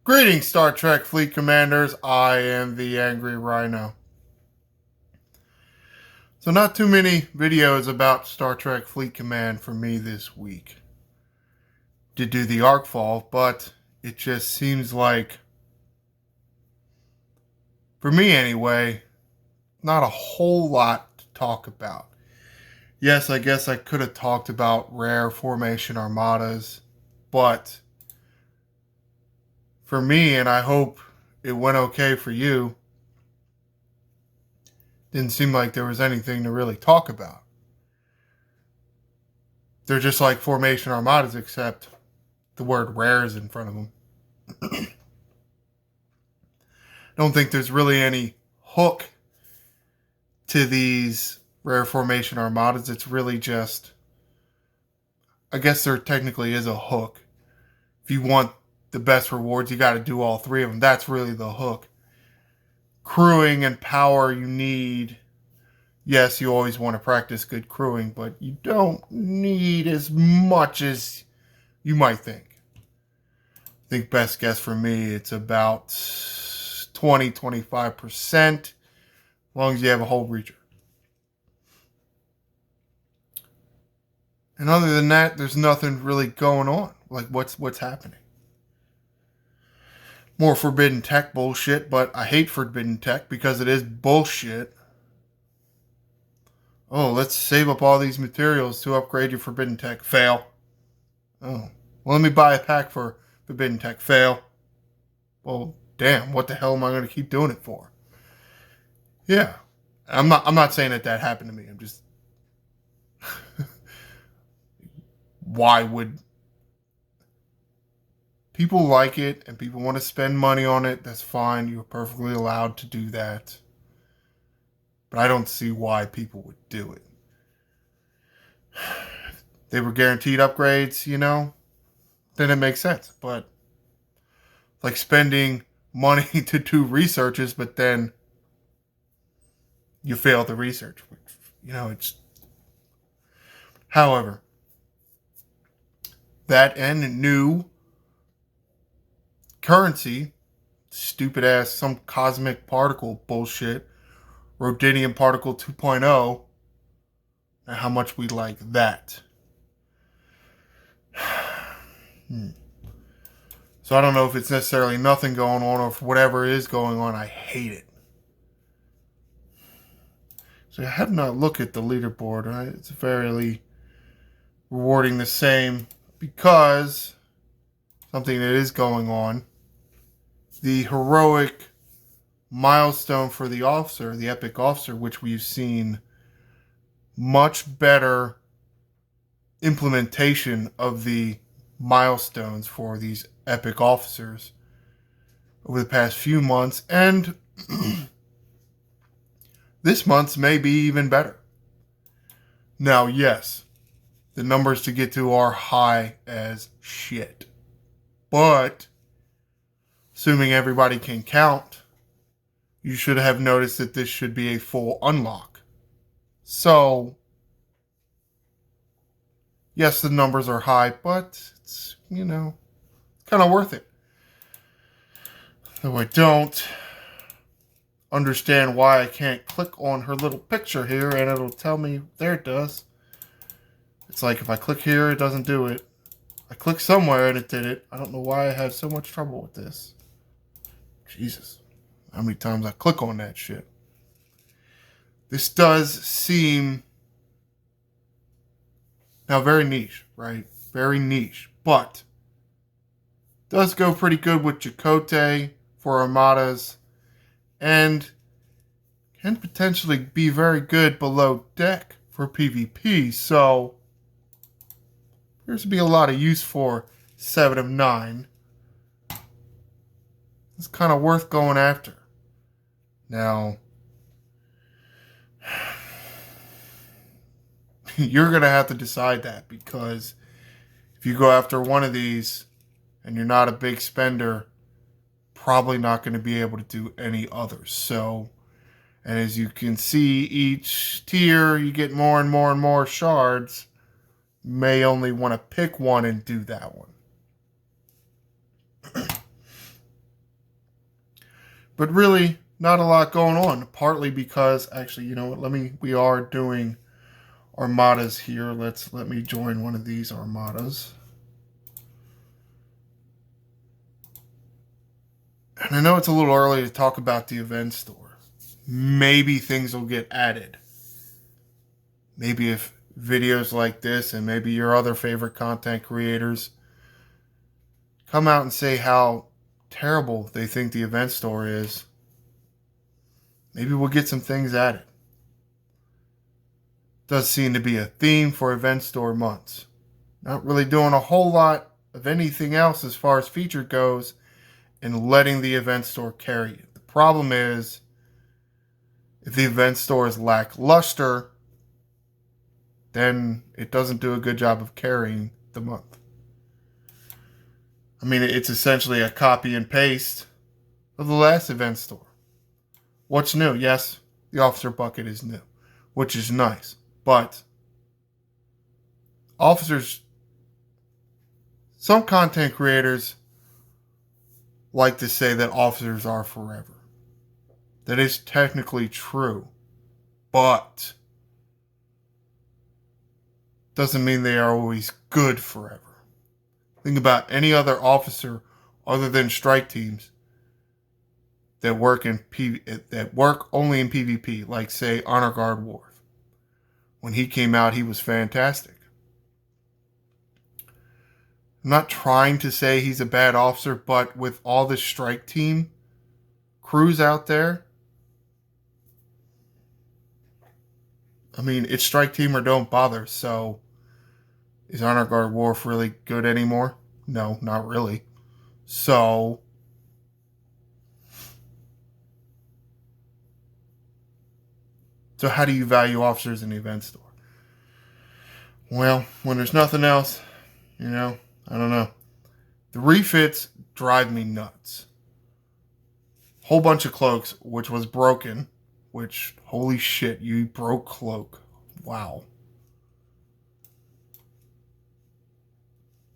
Greetings, Star Trek Fleet Commanders. I am the Angry Rhino. So, not too many videos about Star Trek Fleet Command for me this week. Did do the arc fall, but it just seems like, for me anyway, not a whole lot to talk about. Yes, I guess I could have talked about rare formation armadas, but for me, and I hope it went okay for you, didn't seem like there was anything to really talk about. They're just like formation armadas, except the word rare is in front of them. Don't think there's really any hook to these rare formation armadas. It's really just, I guess there technically is a hook. If you want the best rewards, you got to do all three of them. That's really the hook. Crewing and power you need. Yes, you always want to practice good crewing, but you don't need as much as you might think. I think best guess for me, it's about 20-25%, as long as you have a whole breacher. And other than that, there's nothing really going on. Like what's happening? More forbidden tech bullshit, but I hate forbidden tech because it is bullshit. Oh, let's save up all these materials to upgrade your forbidden tech. Fail. Oh, well, let me buy a pack for forbidden tech. Fail. Well, damn, what the hell am I going to keep doing it for? Yeah, I'm not saying that happened to me. I'm just why would people like it and people want to spend money on it? That's fine. You're perfectly allowed to do that. But I don't see why people would do it. They were guaranteed upgrades, then it makes sense. But like spending money to do researches, but then you fail the research, which, it's. However, that and new currency, stupid ass, some cosmic particle bullshit, Rhodinium Particle 2.0, and how much we like that. So I don't know if it's necessarily nothing going on or if whatever is going on, I hate it. So I have not looked at the leaderboard. Right? It's fairly rewarding the same because something that is going on. The heroic milestone for the officer, the epic officer, which we've seen much better implementation of the milestones for these epic officers over the past few months, and this month's may be even better. Now, yes, the numbers to get to are high as shit, but assuming everybody can count, you should have noticed that this should be a full unlock. So, yes, the numbers are high, but it's, kind of worth it. Though I don't understand why I can't click on her little picture here and it'll tell me, there it does. It's like if I click here, it doesn't do it. I click somewhere and it did it. I don't know why I have so much trouble with this. Jesus. How many times I click on that shit? This does seem now very niche, right? Very niche. But does go pretty good with Chakotay for armadas and can potentially be very good below deck for PvP. So appears to be a lot of use for 7 of 9. It's kind of worth going after. Now, you're going to have to decide that, because if you go after one of these and you're not a big spender, probably not going to be able to do any others. So, and as you can see, each tier you get more and more and more shards. You may only want to pick one and do that one. But really, not a lot going on. Partly because, actually, you know what? We are doing armadas here. Let me join one of these armadas. And I know it's a little early to talk about the event store. Maybe things will get added. Maybe if videos like this and maybe your other favorite content creators come out and say how terrible they think the event store is, maybe we'll get some things added. Does seem to be a theme for event store months. Not really doing a whole lot of anything else as far as feature goes and letting the event store carry it. The problem is, if the event store is lackluster, then it doesn't do a good job of carrying the month. I mean, it's essentially a copy and paste of the last event store. What's new? Yes, the officer bucket is new, which is nice. But some content creators like to say that officers are forever. That is technically true, but doesn't mean they are always good forever. Think about any other officer other than strike teams that work only in PvP, like say Honor Guard Worf. When he came out, he was fantastic. I'm not trying to say he's a bad officer, but with all the strike team crews out there, I mean, it's strike team or don't bother. So, is Honor Guard Worf really good anymore? No, not really. So how do you value officers in the event store? Well, when there's nothing else, I don't know. The refits drive me nuts. Whole bunch of cloaks, which was broken. Which, holy shit, you broke cloak. Wow.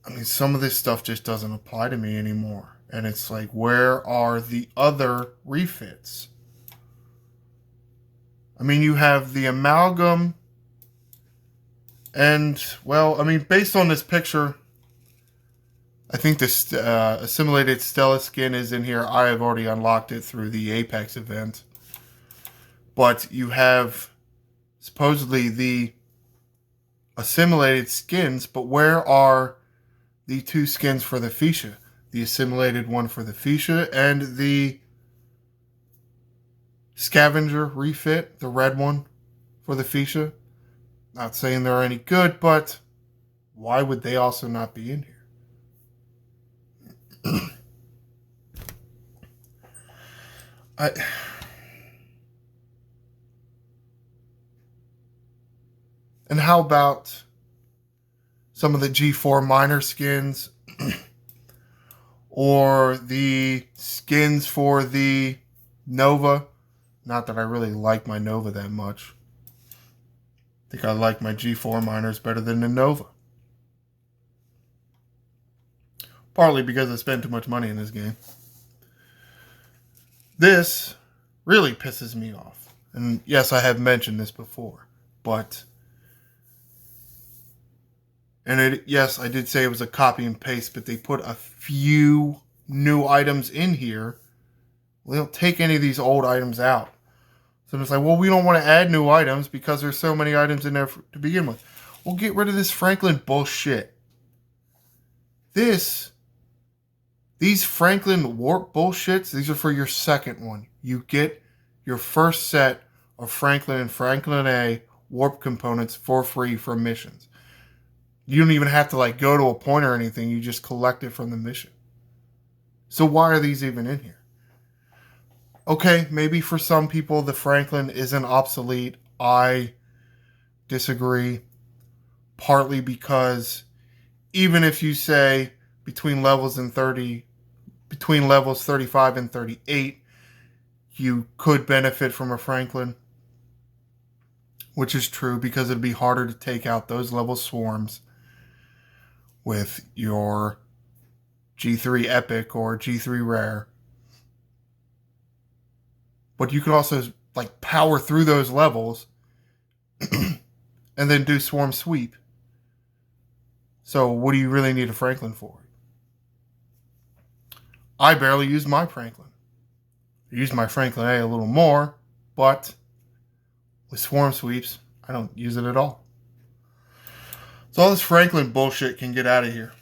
I mean, some of this stuff just doesn't apply to me anymore. And it's like, where are the other refits? I mean, you have the amalgam. And, well, I mean, based on this picture, I think this assimilated Stella skin is in here. I have already unlocked it through the Apex event. But you have supposedly the assimilated skins, but where are the two skins for the Fisha? The assimilated one for the Fisha and the scavenger refit, the red one for the Fisha. Not saying they're any good, but why would they also not be in here? And how about some of the G4 minor skins or the skins for the Nova? Not that I really like my Nova that much. I think I like my G4 miners better than the Nova. Partly because I spend too much money in this game. This really pisses me off. And yes, I have mentioned this before. But... yes, I did say it was a copy and paste, but they put a few new items in here. They don't take any of these old items out. So it's like, well, we don't want to add new items because there's so many items in there to begin with. Well, get rid of this Franklin bullshit. These Franklin warp bullshits, these are for your second one. You get your first set of Franklin and Franklin A warp components for free from missions. You don't even have to go to a point or anything. You just collect it from the mission. So why are these even in here? Okay, maybe for some people the Franklin isn't obsolete. I disagree. Partly because even if you say between levels 35 and 38, you could benefit from a Franklin. Which is true because it'd be harder to take out those level swarms with your G3 Epic or G3 Rare. but you can also like power through those levels and then do swarm sweep. So what do you really need a Franklin for? I barely use my Franklin. I use my Franklin A little more, but with swarm sweeps, I don't use it at all. So all this Franklin bullshit can get out of here.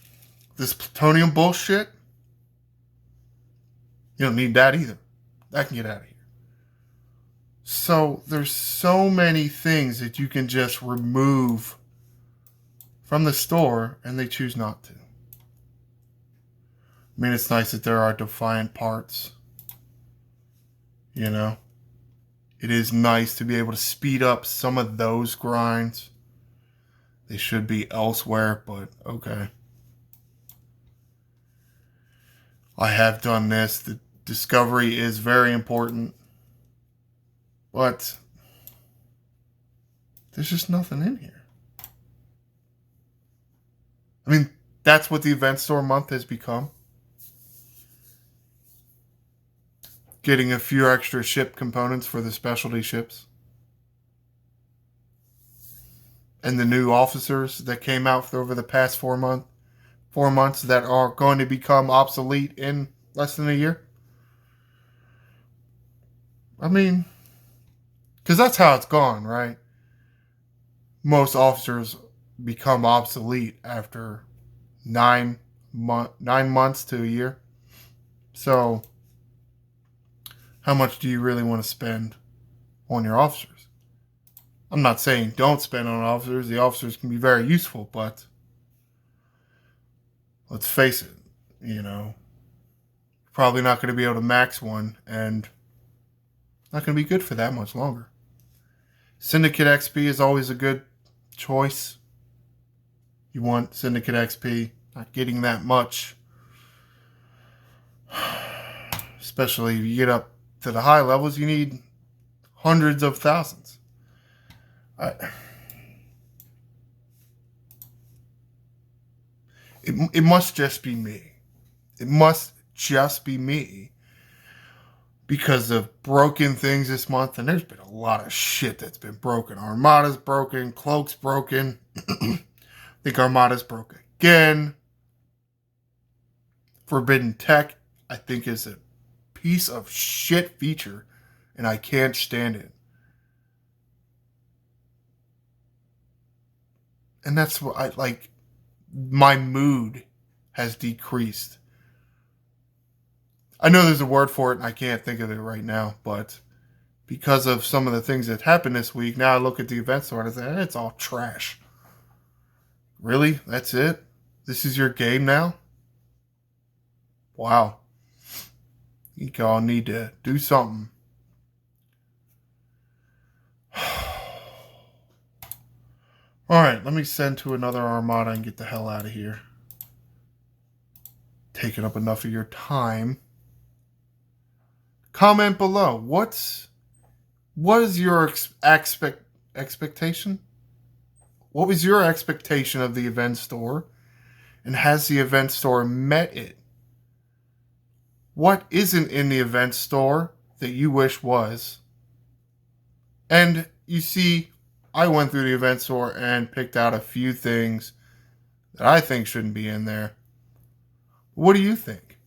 This plutonium bullshit, you don't need that either. That can get out of here. So there's so many things that you can just remove from the store, and they choose not to. I mean, it's nice that there are Defiant parts. You know? It is nice to be able to speed up some of those grinds. They should be elsewhere, but okay. I have done this. The discovery is very important. But there's just nothing in here. I mean, that's what the event store month has become. Getting a few extra ship components for the specialty ships. And the new officers that came out over the past 4 months that are going to become obsolete in less than a year. I mean, because that's how it's gone, right? Most officers become obsolete after 9 months to a year. So, how much do you really want to spend on your officers? I'm not saying don't spend on officers. The officers can be very useful, but let's face it, you know, probably not going to be able to max one, and not going to be good for that much longer. Syndicate XP is always a good choice. You want Syndicate XP, not getting that much. Especially if you get up to the high levels, you need hundreds of thousands. It must just be me. It must just be me. Because of broken things this month, and there's been a lot of shit that's been broken. Armada's broken, Cloak's broken. I think Armada's broken again. Forbidden Tech, I think, is a piece of shit feature, and I can't stand it. And that's what I like. My mood has decreased. I know there's a word for it, and I can't think of it right now, but because of some of the things that happened this week, now I look at the event store and I say, it's all trash. Really? That's it? This is your game now? Wow. You all need to do something. Alright, let me send to another Armada and get the hell out of here. Taking up enough of your time. Comment below. What is your expectation? What was your expectation of the event store? And has the event store met it? What isn't in the event store that you wish was? And you see, I went through the event store and picked out a few things that I think shouldn't be in there. What do you think?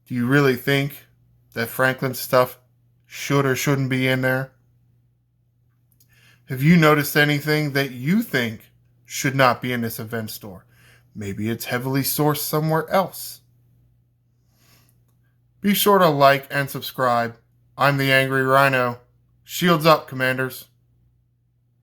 Do you really think that Franklin stuff should or shouldn't be in there? Have you noticed anything that you think should not be in this event store? Maybe it's heavily sourced somewhere else. Be sure to like and subscribe. I'm the Angry Rhino. Shields up, Commanders.